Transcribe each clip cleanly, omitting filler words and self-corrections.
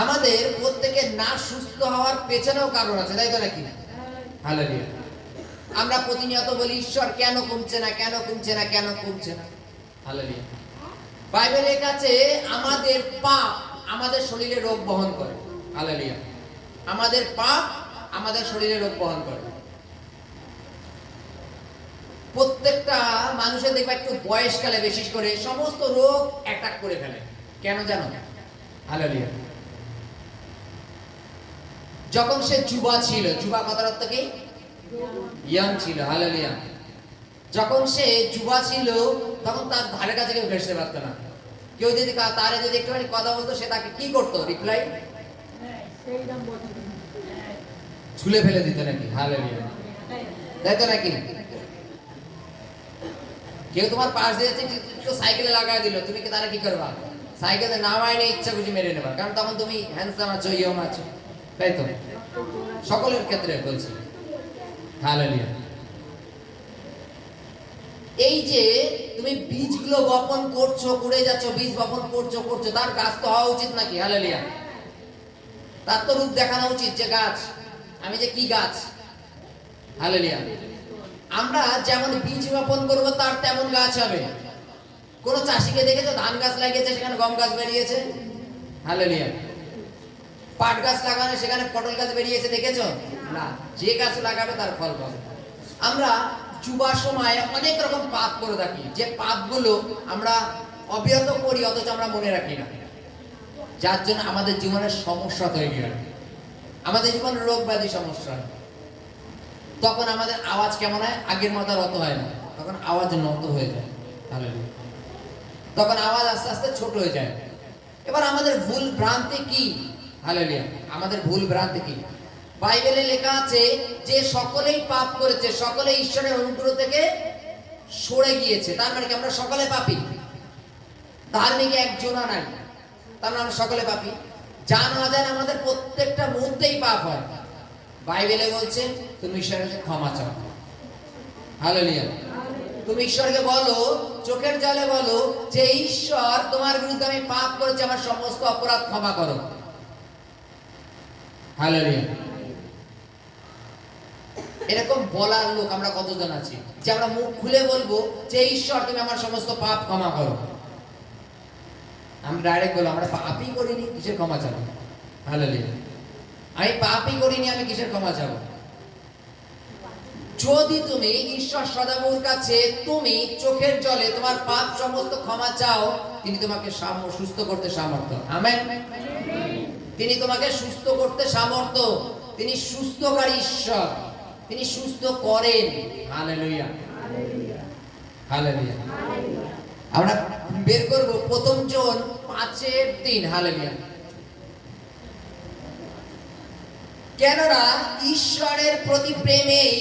আমাদের প্রত্যেকের না সুস্থ হওয়ার পেছনেও কারণ আছে, তাই তো নাকি? হালেলুয়া। আমরা প্রতিনিয়ত বলি ঈশ্বর কেন কমছে না, কেন কমছে না, কেন কমছে না। হালেলুয়া। বাইবেলের কাছে আমাদের পাপ আমাদের শরীরে রোগ বহন করে। হালেলুয়া। আমাদের পাপ আমাদের শরীরে রোগ বহন করে। প্রত্যেকটা মানুষের দেখবে একটু বয়সকালে বিশেষ করে সমস্ত রোগ অ্যাটাক করে ফেলে। কেন জানো? হালেলুয়া। যখন সে যুবা ছিল, যুবা কথার অর্থ কি? ইয়াং ছিল। হালেলুয়া। যখন সে যুবা ছিল তখন তার ধারে কাছে কেউ ঘেঁষতে পারত না। কেউ যদি তারে যদি একটুখানি কথা বলতো, সে তাকে কি করতো? রিপ্লাই ছুলে ফেলে দিত নাকি? হালেলুয়া। তাই তো নাকি? কেউ তোমার পাশ দিয়ে কেউ সাইকেলে লাগাই দিল, তুমি কি তারা কি করবা? সাইকেলে নামায় নিয়ে ইচ্ছা খুশি মেরে নেবা, কারণ তখন তুমি হ্যান্ডসাম আছো, ইয়ং আছো। তাই তো? সকলের ক্ষেত্রে বলছি। হালেলুয়া। এই যে তুমি বীজগুলো বপন করছো, করে যাচ্ছ, বীজ বপন করছো, তার গাছ তো হওয়া উচিত নাকি? হালেলুয়া। তার তো রূপ দেখানো উচিত যে গাছ, আমি যে কি গাছ। হালেলুয়া। আমরা যেমন বীজ বপন করবো তার তেমন গাছ হবে। কোন চাষিকে দেখেছো ধান গাছ লাগিয়েছে, সেখানে গম গাছ বেরিয়েছে? হালেলুয়া। পাট গাছ লাগানো, সেখানে পটল গাছ বেরিয়েছে দেখেছো? না। যে গাছ লাগাবে তার ফল পাবে। আমরা যুবার সময় অনেক রকম পাপ করে থাকি, যে পাপগুলো আমরা অবিরত করি অথচ আমরা মনে রাখি না, যার জন্য আমাদের জীবনের সমস্যা তৈরি হয়, আমাদের জীবনের রোগ ব্যাধি সমস্যা হয়। তখন আমাদের আওয়াজ কেমন হয়? আগের মতো আর অত হয় না, তখন আওয়াজ নত হয়ে যায়। হালেলুয়া। তখন আওয়াজ আস্তে আস্তে ছোট হয়ে যায়। এবার আমাদের ভুল ভ্রান্তি কি? হালেলুয়া। আমাদের ভুল ভ্রান্তি কি? বাইবেলে লেখা আছে যে সকলেই পাপ করেছে, সকলে ঈশ্বরের অনুগ্রহ থেকে সরে গিয়েছে। তার মানে কি আমরা সকলে পাপী? ধার্মিক একজনও নাই, তার মানে আমরা সকলে পাপী। জানা না জানা আমাদের প্রত্যেকটা মুহূর্তেই পাপ হয়। বাইবেলে বলছে তুমি ঈশ্বরের কাছে ক্ষমা চাও। হালেলুয়া। তুমি ঈশ্বরকে বলো, চোখের জলে বলো যে ঈশ্বর তোমার বিরুদ্ধে আমি পাপ করেছি, আমার সমস্ত অপরাধ ক্ষমা করো। হালেলুয়া। এরকম বলার লোক আমরা কতজন আছি যে আমরা মুখ খুলে বলবো যে ঈশ্বর তুমি আমার সমস্ত পাপ ক্ষমা করো? আমরা ডাইরেক্ট বলবো আমরা পাপই করিনি, কিসের ক্ষমা চাবো? হালেলুয়া। আমি পাপই করিনি, আমি কিসের ক্ষমা চাবো? যদি তুমি ঈশ্বর সদাপ্রভুর কাছে তুমি চোখের জলে তোমার পাপ সমস্ত ক্ষমা চাও, তিনি তোমাকে সুস্থ করতে সামর্থ্য। আমেন। তিনি তোমাকে সুস্থ করতে সামর্থ্য। তিনি সুস্থকারী ঈশ্বর, তিনি সুস্থ করেন। হালেলুয়া। হালেলুয়া। আমরা বের করব প্রথম জন 5:3। হালেলুয়া। কেননা ঈশ্বরের প্রতি প্রেমেই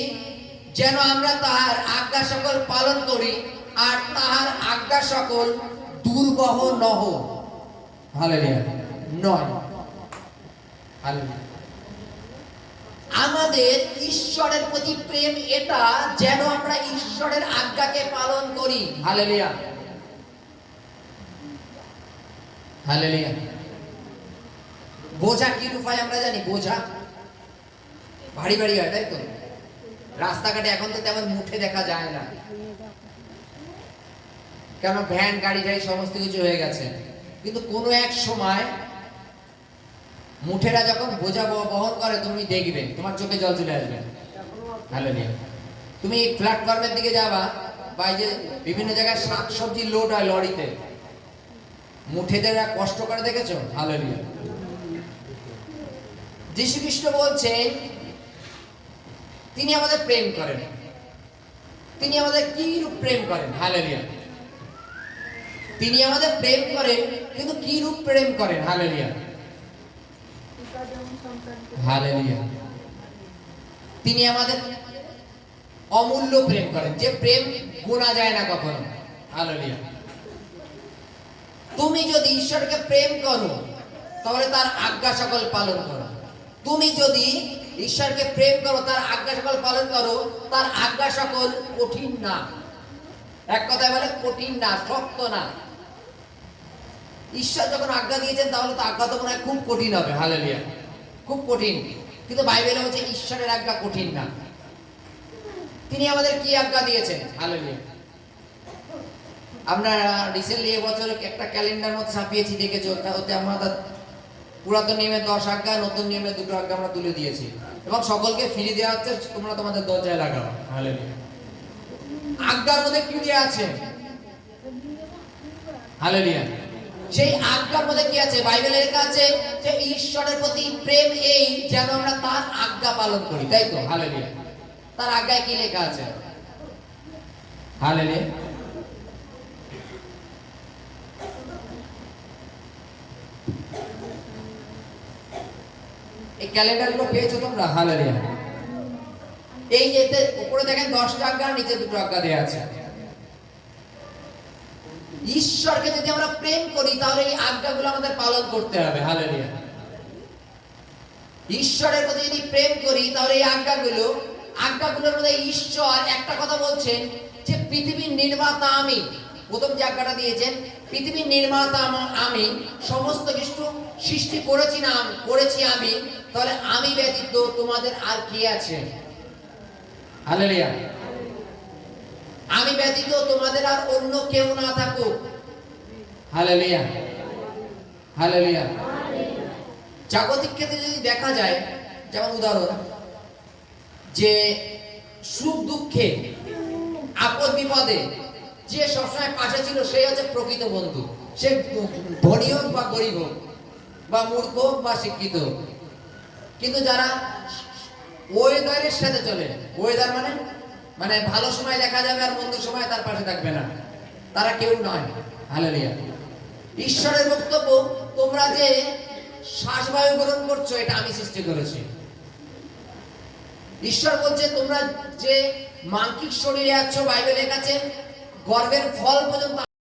যেন আমরা তাহার আজ্ঞা সকল পালন করি, আর তাহার আজ্ঞা সকল দুর্বহ নহ। হালেলুয়া। নয়। হালেলুয়া। আমাদের ঈশ্বরের প্রতি প্রেম এটা যেন আমরা ঈশ্বরের আজ্ঞাকে পালন করি। হালেলুয়া। হালেলুয়া। বোঝা কি রূপ হয় আমরা জানি? বোঝা ভারী ভারী হয়, তাই তো? রাস্তাঘাটে এখন তো তেমন মুঠে দেখা যায় না, কেন ভ্যান গাড়ি গাড়ি সমস্ত কিছু হয়ে গেছে। কিন্তু কোনো এক সময় মুঠেরা যখন বোঝা বহন করে, তুমি দেখবে তোমার চোখে জল চলে আসবে। হালেলুয়া। তুমি প্ল্যাটফর্মের দিকে যাবা, বা যে বিভিন্ন জায়গায় শাকসবজি লোড হয় লরিতে, মুঠেদেরা কষ্ট করে দেখেছো? হালেলুয়া। যীশু খ্রিস্ট বলছেন তিনি আমাদের প্রেম করেন। তিনি আমাদের কি রূপ প্রেম করেন? হালেলুয়া। তিনি আমাদের প্রেম করেন, কিন্তু কি রূপ প্রেম করেন? হালেলুয়া। হালেলুয়া। তিনি আমাদের অমূল্য প্রেম করেন, যে প্রেম গোনা যায় না কখনো। হালেলুয়া। তুমি যদি ঈশ্বরকে প্রেম করো তাহলে তার আজ্ঞা সকল পালন করো। তুমি যদি ঈশ্বরকে প্রেম করো, তার আজ্ঞা সকল পালন করো, তার আজ্ঞা সকল কঠিন না। এক কথায় বলে কঠিন না, শক্ত না। ঈশ্বর যখন আজ্ঞা দিয়েছেন তাহলে তো আজ্ঞা তো মনে হয় খুব কঠিন হবে। হালেলুয়া, খুব কঠিন। কিন্তু বাইবেলে হচ্ছে ঈশ্বরের আজ্ঞা কঠিন না। তিনি আমাদের কি আজ্ঞা দিয়েছেন? হালেলুয়া। আমরা রিসেন্টলি এবছর একটা ক্যালেন্ডার মধ্যে ছাপিয়েছি, দেখেছো? ওতে আমরা পুরাতন নিয়মে 10 আজ্ঞা, নতুন নিয়মে 2 আজ্ঞা আমরা তুলে দিয়েছি এবং সকলকে ফিরিয়ে দেওয়া হচ্ছে, তোমরা তোমাদের দরজায় লাগাও। হালেলুয়া। আজ্ঞার মধ্যে কি দেওয়া আছে? হালেলুয়া। সেই আজ্ঞার মধ্যে কি আছে? বাইবেলে লেখা আছে যে ঈশ্বরের প্রতি প্রেম এই যেন আমরা তার আজ্ঞা পালন করি, তাই তো? হালেলুয়া। তার আজ্ঞায় কি লেখা আছে? হালেলুয়া। এই ক্যালেন্ডারগুলো পেয়েছো তোমরা? হালেলুয়া। এই যে উপরে দেখেন 10টা আজ্ঞা, নিচে 2 আজ্ঞা দেয়া আছে। ঈশ্বরকে যদি আমরা প্রেম করি তাহলে এই আজ্ঞাগুলো আমাদের পালন করতে হবে। হালেলুয়া। ঈশ্বরের প্রতি যদি প্রেম করি তাহলে এই আজ্ঞাগুলোর মধ্যে ঈশ্বর একটা কথা বলছেন যে পৃথিবীর নির্মাতা আমি। প্রথম যে আজ্ঞাটা দিয়েছেন, পৃথিবীর নির্মাতা আমি, সমস্ত কিছু সৃষ্টি করেছি আমি, তাহলে আমি ব্যতীত তোমাদের আর কে আছে? হালেলুয়া। আমি ব্যতীত তোমাদের আর অন্য কেউ না থাকুক। Hallelujah, hallelujah. জাগতিক ক্ষেত্রে যদি দেখা যায়, যেমন উদাহরণ, যে সুখ দুঃখে, আপদ বিপদে যে সবসময় পাশে ছিল সেই হচ্ছে প্রকৃত বন্ধু। সে ধনী হোক বা গরিব হোক, বা মূর্খ হোক বা শিক্ষিত হোক। কিন্তু যারা ওয়েদারের সাথে চলে, ওয়েদার মানে ভালো সময় দেখা যাবে আর মন্দ সময় তার পাশে থাকবে না, তারা কেউ নয়। হালেলুয়া। ঈশ্বরের বক্তব্য, তোমরা যে শ্বাসবায়ু গ্রহণ করছো এটা আমি সৃষ্টি করেছি। ঈশ্বর বলছে তোমরা যে মানসিক শরীরে আছো, বাইবেলে লেখা আছে গর্ভের ফল পর্যন্ত